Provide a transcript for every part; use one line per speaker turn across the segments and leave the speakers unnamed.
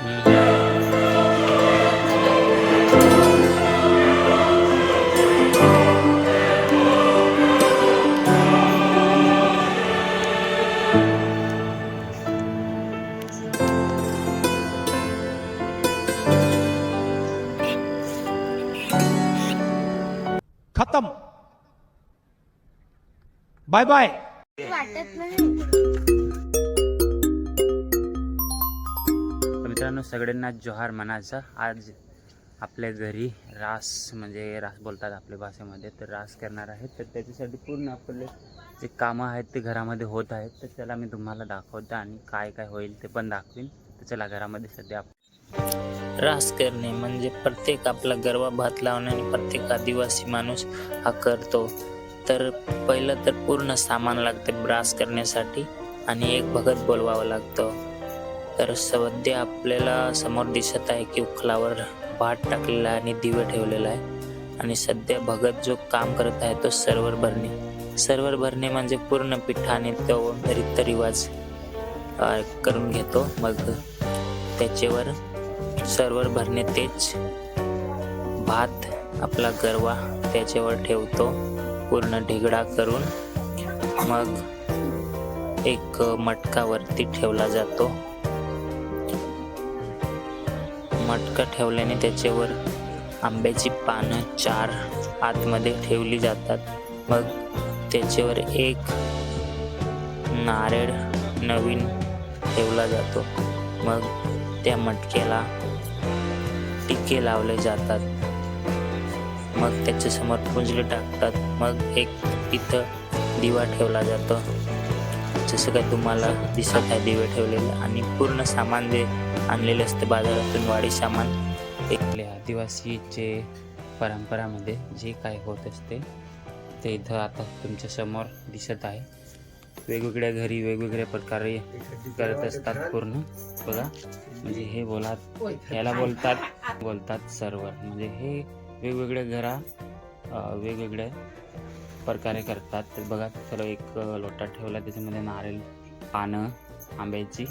खत्म, bye bye.
वाटत नाही.
मित्रांनो, सगळ्यांना जोहार म्हणायचं. आज आपल्या घरी रास म्हणजे रास बोलतात आपल्या भाषेमध्ये, तर रास करणार आहेत. तर त्याच्यासाठी पूर्ण आपले जे कामं आहेत ते घरामध्ये होत आहेत. तर चला मी तुम्हाला दाखवतो आणि काय काय होईल ते पण दाखवीन. तर चला घरामध्ये सध्या रास करणे म्हणजे प्रत्येक आपला गरबा भात लावणे आणि प्रत्येक आदिवासी माणूस हा करतो. तर पहिलं तर पूर्ण सामान लागते रास करण्यासाठी आणि एक भगत बोलवावं लागतं. तर सध्या आपल्याला समोर दिसत आहे की उखलावर भात टाकलेला आहे आणि दिवे ठेवलेला आहे. आणि सध्या भगत जो काम करत आहे तो सर्वर भरणे म्हणजे पूर्ण पिठाने तो रीतरिवाज करून घेतो. मग त्याच्यावर सर्वर भरणे तेच भात आपला गरवा त्याच्यावर ठेवतो पूर्ण ढिगडा करून. मग एक मटका वरती ठेवला जातो. मटका ठेवल्याने त्याच्यावर आंब्याची पानं 4 आतमध्ये ठेवली जातात. मग त्याच्यावर एक नारळ नवीन ठेवला जातो. मग त्या मटक्याला टिके लावले जातात. मग त्याच्यासमोर पुंजले टाकतात. मग एक इथं दिवा ठेवला जातो, जसं काय तुम्हाला दिसत आहे दिवे ठेवलेले. आणि पूर्ण सामान जे आणलेले असते बाजारातून वाडी सामान, आपल्या आदिवासीचे परंपरामध्ये जे काय होत असते ते इथं आता तुमच्या समोर दिसत आहे. वेगवेगळ्या घरी वेगवेगळ्या प्रकारे करत असतात पूर्ण. बघा, म्हणजे हे ह्याला बोलतात सर्वर. म्हणजे हे वेगवेगळ्या घरा वेगवेगळ्या प्रकारे करतात. तर बघा, चला एक लोटा ठेवला, त्याच्यामध्ये नारळ पानं आंब्याची,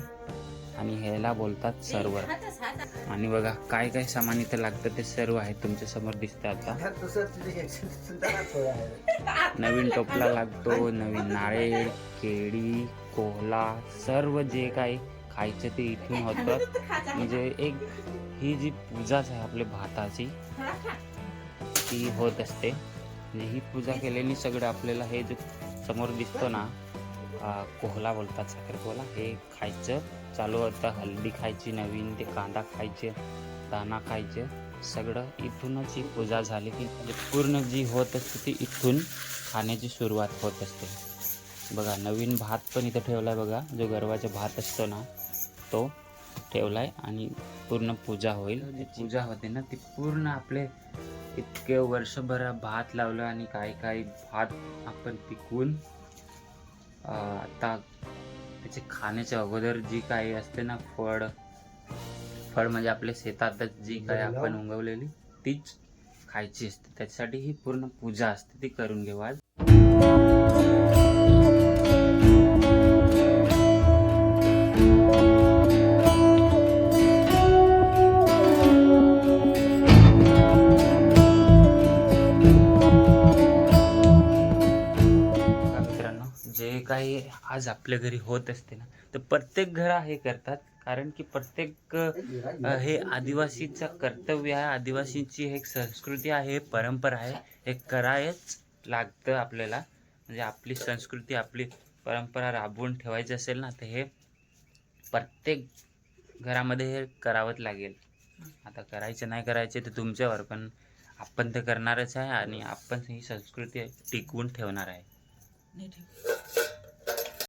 आणि ह्याला बोलतात सर्वर. आणि बघा काय काय सामान इथं लागतं ते सर्व आहे तुमच्या समोर दिसतं. आता नवीन टोपला लागतो, नवीन नारळ, केळी, कोहला, सर्व जे काही खायचं ते इथून होतं. म्हणजे एक ही जी पूजाच आहे आपल्या भाताची ती होत असते. म्हणजे ही पूजा केल्याने सगळं आपल्याला हे जे समोर दिसतो ना, कोहला बोलतात, साखर कोहला, हे खायचं चालू होतं. हल्दी खायची नवीन, ते कांदा खायचे, दाणा खायचे, सगळं इथूनच ही पूजा झाली की म्हणजे पूर्ण जी होत असते ती इथून खाण्याची सुरुवात होत असते. बघा, नवीन भात पण इथं ठेवलाय. बघा, जो गरवाचा भात असतो ना तो ठेवलाय. आणि पूर्ण पूजा होईल. पूजा होते ना ती पूर्ण आपले इतके वर्षभर भात लावलं आणि काही भात आपण पिकवून आता त्याचे खाण्याच्या अगोदर जी काही असते ना फळ म्हणजे आपल्या शेतातच जी काही आपण उगवलेली तीच खायची असते. त्याच्यासाठी ही पूर्ण पूजा असते, ती करून घेऊ आज. जे काही आज आपल्या घरी होत असते ना, तर प्रत्येक घरा हे करतात. कारण की प्रत्येक हे आदिवासीचं कर्तव्य आहे, आदिवासींची एक संस्कृती आहे, परंपरा आहे. हे करायच लागतं आपल्याला. म्हणजे आपली संस्कृती आपली परंपरा राबवून ठेवायची असेल ना, तर हे प्रत्येक घरामध्ये हे करावंच लागेल. आता करायचे नाही करायचे ते तुमच्यावर, पण आपण तर करणारच आहे आणि आपण ही संस्कृती टिकवून ठेवणार आहे.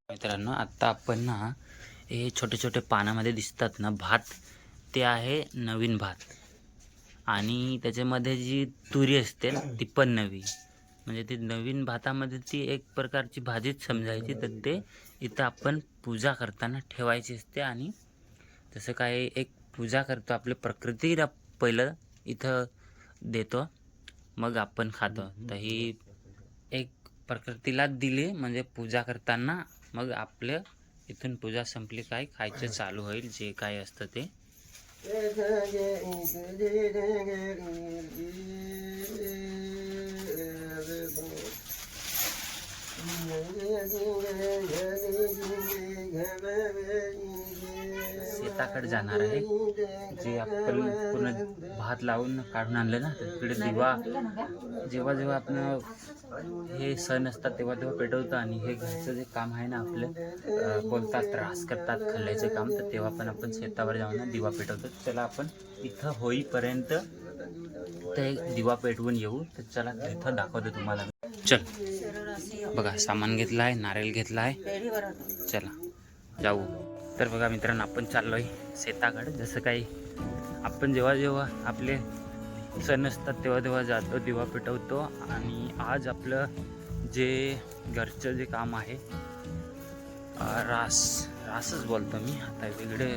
मित्रांनो, आता आपण ना हे छोटे छोटे पानामध्ये दिसतात ना भात, ते आहे नवीन भात. आणि त्याच्यामध्ये जी तुरी असते ना ती पण नवी. म्हणजे ती नवीन भातामध्ये ती एक प्रकारची भाजीच समजायची. तर ते इथं आपण पूजा करताना ठेवायची असते. आणि तसं काय एक पूजा करतो, आपल्या प्रकृतीला पहिलं इथं देतो, मग आपण खातो. तर ही एक प्रकृतीलाच दिली म्हणजे पूजा करताना. मग आपलं इथून पूजा संपली काय खायचं चालू होईल जे काय असतं ते. शेताकडे जाणार आहे, जे आपण पूर्ण भात लावून काढून आणलं ना, तिकडे दिवा जेव्हा जेव्हा आपण हे सण असतात तेव्हा तेव्हा पेटवतो. आणि हे घरचं जे काम आहे ना आपलं, बोलतात त्रास करतात खाल्ल्याचे काम, तर तेव्हा पण आपण शेतावर जाऊन ना दिवा पेटवतो. चला आपण इथं होईपर्यंत ते दिवा पेटवून येऊ. तर चला तिथं दाखवतो तुम्हाला. चल बघा, सामान घेतलं आहे, नारळ घेतला आहे, चला जाऊ. तर बघा मित्रांनो, आपण चाललो आहे शेताकडे. जसं काही आपण जेव्हा जेव्हा आपले सण असतात तेव्हा तेव्हा जातो, दिवा पेटवतो. आणि आज आपलं जे घरचं जे काम आहे, रासच बोलतो मी. आता वेगळे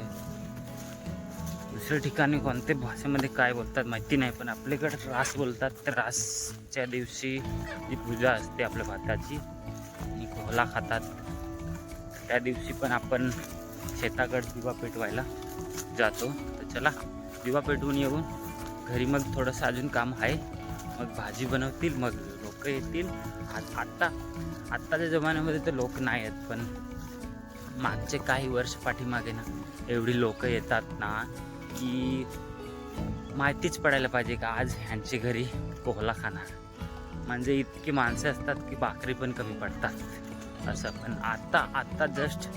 दुसऱ्या ठिकाणी कोणत्या भाषेमध्ये काय बोलतात माहिती नाही, पण आपल्याकडे रास बोलतात. तर रासच्या दिवशी जी पूजा असते आपल्या भाताची आणि कोहला खातात, त्या दिवशी पण आपण शेताकडे दिवा पेटवायला जातो. तर चला दिवा पेटवून येऊन घरी मग थोडंसं अजून काम आहे, मग भाजी बनवतील, मग लोक येतील. आत्ताच्या जमान्यामध्ये तर लोक नाही आहेत, पण मागचे काही वर्ष पाठीमागे ना एवढी लोक येतात ना की माहितीच पडायला पाहिजे का आज ह्यांच्या घरी कोहला खाणार. म्हणजे इतकी माणसं असतात की भाकरी पण कमी पडतात असं. पण आत्ता जस्ट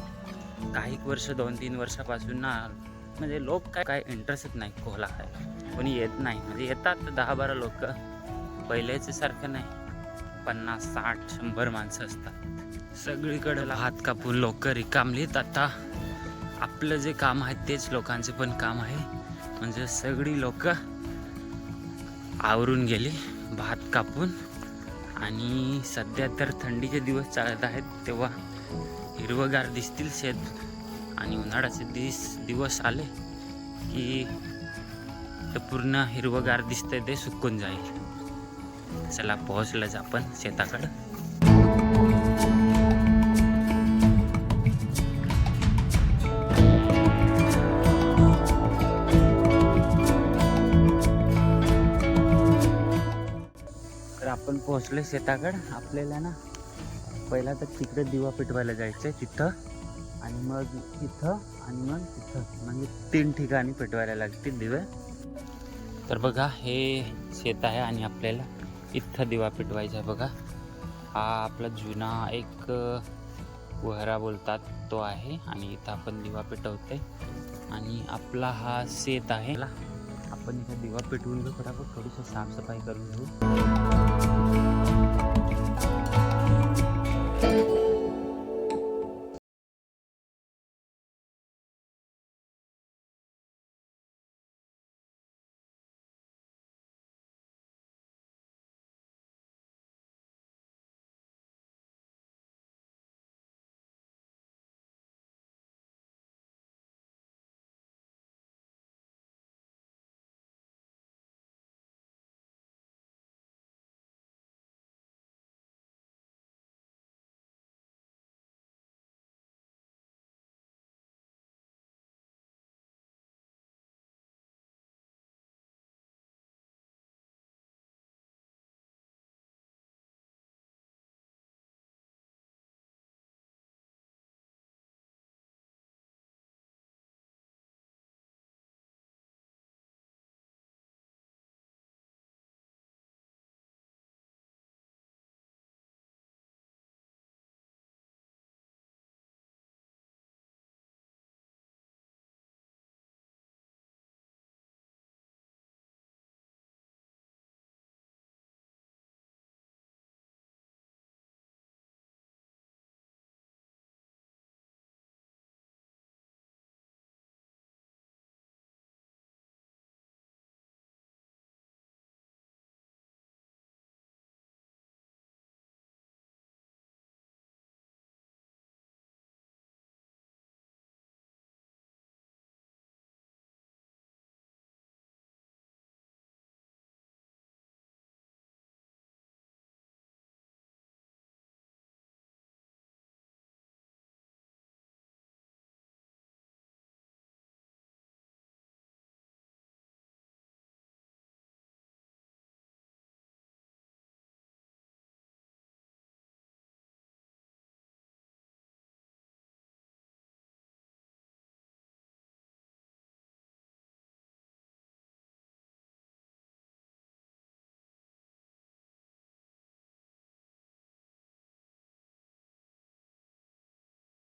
काही वर्ष 2-3 वर्षापासून ना, म्हणजे लोक काय इंटरेस्टच नाही कोहला खायला, कोणी येत नाही. म्हणजे येतात 10-12 लोक, पहिल्याच्या सारखं नाही. 50, 60, 100 माणसं असतात. सगळीकडे हात कापून लोक रिकामलीत. आता आपलं जे काम आहे तेच लोकांचे पण काम आहे. म्हणजे सगळी लोक आवरून गेली भात कापून. आणि सध्या तर थंडीचे दिवस चालत आहेत, तेव्हा हिरवगार दिसतील शेत. आणि उन्हाळ्याचे दिवस आले की ते पूर्ण हिरवगार दिसतंय, ते सुकून जाईल. चला पोहोचलंच आपण शेताकडं. तर आपण पोहोचलो शेताकडं. आपल्याला ना पहिला तर तिकडे दिवा पेटवायला जायचं आहे, तिथं आणि मग इथं आणि मग तिथं, म्हणजे 3 ठिकाणी पेटवायला लागतील दिवे. तर बघा हे शेत आहे आणि आपल्याला इथं दिवा पेटवायचा आहे. बघा हा आपला जुना एक वहरा बोलतात तो आहे, आणि इथं आपण दिवा पेटवतोय. आणि आपला हा शेत आहे. आपण इथं दिवा पेटवून घेऊ, फटाफट थोडीशी साफसफाई करून घेऊ.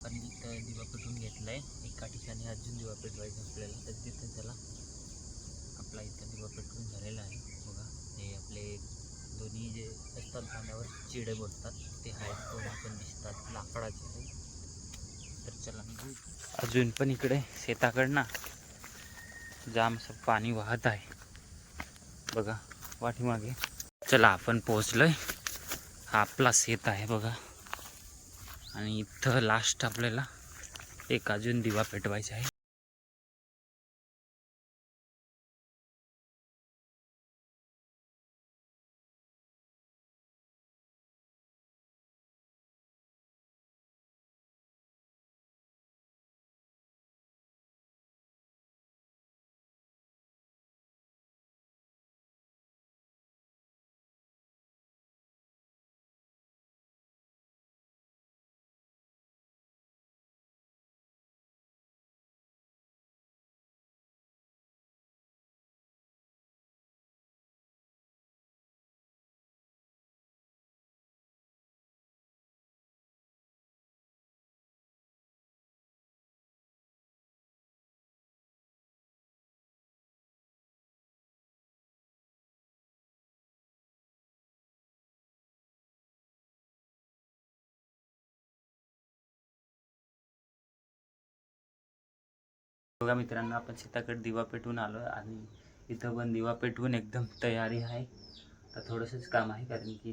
पण इथं दिवा पेटवून घेतलाय. एका ठिकाणी अजून दिवा पेटवायचा आपल्याला, तर तिथं चला. आपला इथं दिवा पेटवून झालेला आहे बघा. हे आपले दोन्ही जे असतात भांड्यावर चिडे बोलतात ते आहेत, दोन्ही पण दिसतात, लाकडाचे आहे. तर चला निघू. अजून पण इकडे शेताकडनं जाम असं पाणी वाहत आहे बघा पाठीमागे. चला आपण पोहोचलोय. हा आपला शेत आहे बघा. आणि इथं लास्ट आपल्याला एक अजून दिवा पेटवायचा आहे. बघा मित्रांनो, आपण शेताकडे दिवा पेटवून आलो आणि इथं पण दिवा पेटवून एकदम तयारी आहे. तर थोडंसंच काम आहे, कारण की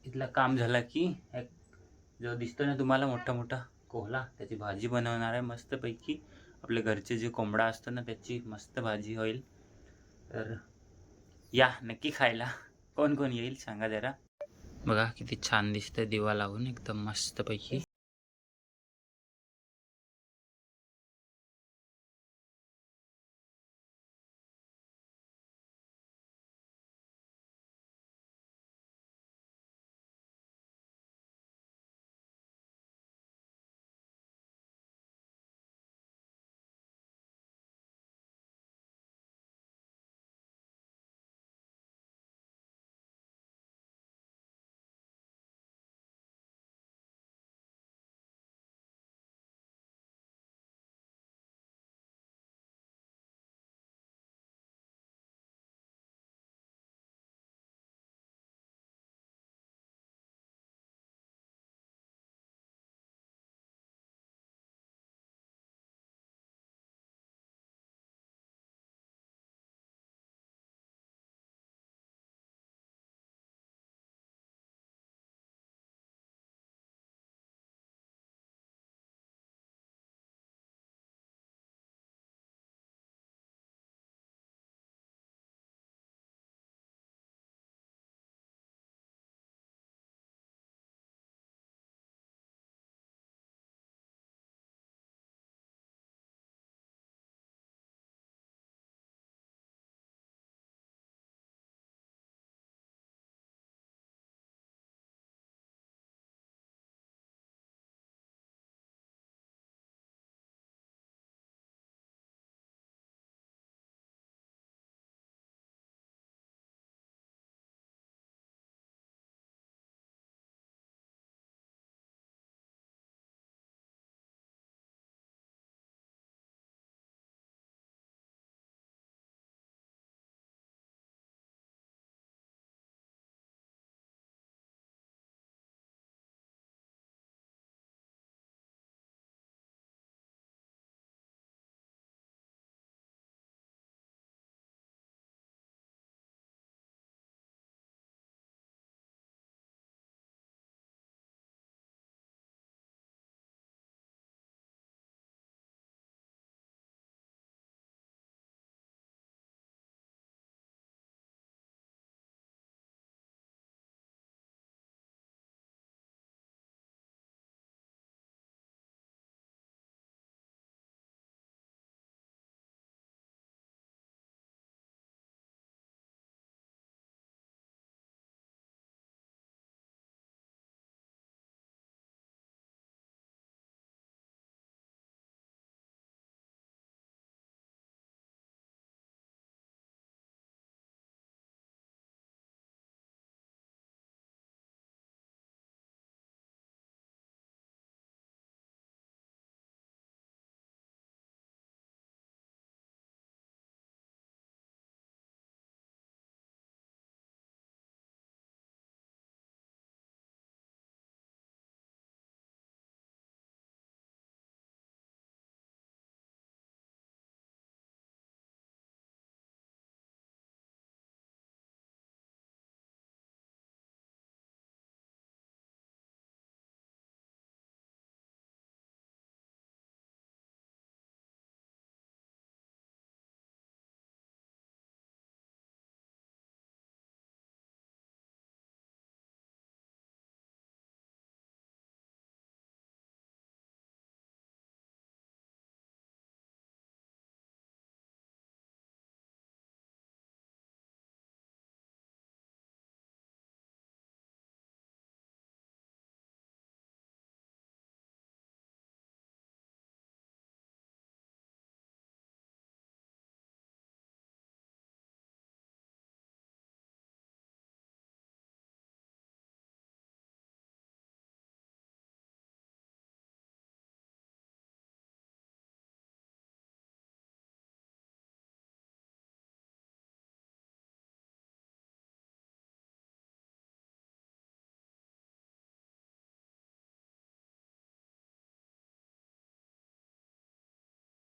इथलं काम झालं की एक जो दिसतो ना तुम्हाला मोठा मोठा कोहला, त्याची भाजी बनवणार आहे मस्तपैकी. आपले घरचे जे कोंबडा असतो ना त्याची मस्त भाजी होईल. तर या नक्की खायला. कोण कोण येईल सांगा जरा. बघा किती छान दिसतंय दिवा लावून एकदम मस्तपैकी.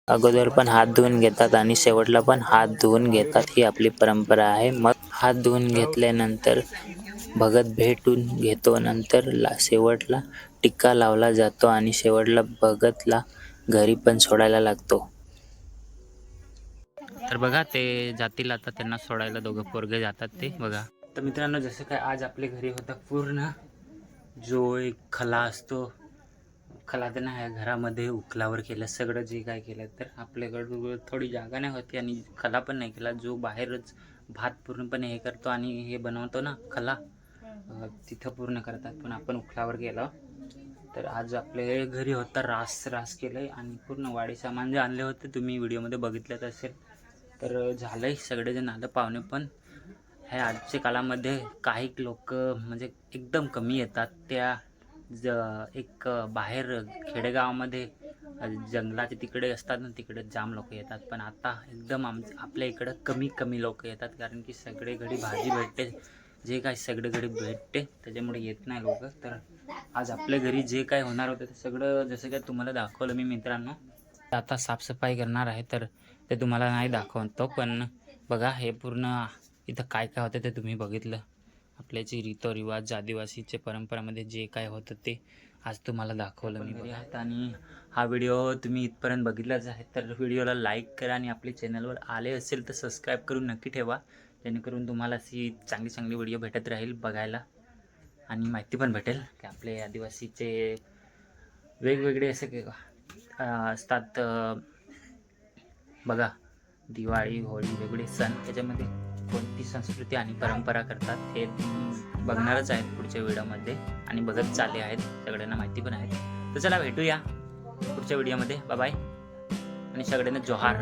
अगोदर पण हात धुवून घेतात आणि शेवटला पण हात धुवून घेतात, ही आपली परंपरा आहे. मग हात धुवून घेतल्यानंतर भगत भेटून घेतो. नंतर शेवटला टिक्का लावला जातो आणि शेवटला भगतला घरी पण सोडायला लागतो. तर बघा ते जातील आता, त्यांना सोडायला दोघं पोरगे जातात ते बघा. तर मित्रांनो, जसं काय आज आपल्या घरी होता पूर्ण जो एक खला असतो, खला तर नाही घरामध्ये उखलावर केलं सगळं जे काय केलं. तर आपल्याकडं थोडी जागा नाही होती आणि खला पण नाही केला. जो बाहेरच भात पूर्णपणे हे करतो आणि हे बनवतो ना खला, तिथं पूर्ण करतात, पण आपण उखलावर गेलो. तर आज आपल्या घरी होता रास केलं आहे आणि पूर्ण वाडी सामान जे आणले होते तुम्ही व्हिडिओमध्ये बघितलंच असेल. तर झालं आहे, सगळेजण आलं, पाहुणे पण. ह्या आजच्या काळामध्ये काही लोक म्हणजे एकदम कमी येतात. त्या एक बाहेर खेडेगावामध्ये जंगलाचे तिकडे असतात ना, तिकडे जाम लोक येतात. पण आता एकदम आपल्या इकडं कमी लोक येतात, कारण की सगळे घडी भाजी भेटते, जे काय सगळे घडी भेटते, त्याच्यामुळे येत नाही लोक. तर आज आपल्या घरी जे काय होणार होतं ते सगळं जसं काय तुम्हाला दाखवलं मी मित्रांनो. आता साफसफाई करणार आहे, तर ते तुम्हाला नाही दाखवतो. पण बघा हे पूर्ण इथं काय काय होतं ते तुम्ही बघितलं. आपले जे रीतिरिवाज आदिवासीचे परंपरामध्ये जे काय होतं ते आज तुम्हाला दाखवलं मी बघा. आणि हा व्हिडिओ तुम्ही इथपर्यंत बघितलाच आहे, तर व्हिडिओला लाईक करा आणि आपल्या चॅनलवर आले असेल तर सबस्क्राईब करून नक्की ठेवा, जेणेकरून तुम्हाला अशी चांगली व्हिडिओ भेटत राहील बघायला आणि माहिती पण भेटेल की आपले आदिवासीचे वेगवेगळे असे असतात बघा. दिवाळी, होळी, वेगवेगळे सण, त्याच्यामध्ये कोणती संस्कृती आणि परंपरा करतात हे बघणारच आहेत पुढच्या व्हिडिओमध्ये आणि बघत चालले आहेत, सगळ्यांना माहिती पण आहे. तर चला भेटूया पुढच्या व्हिडिओमध्ये. बाय बाय आणि सगळ्यांना जोहार.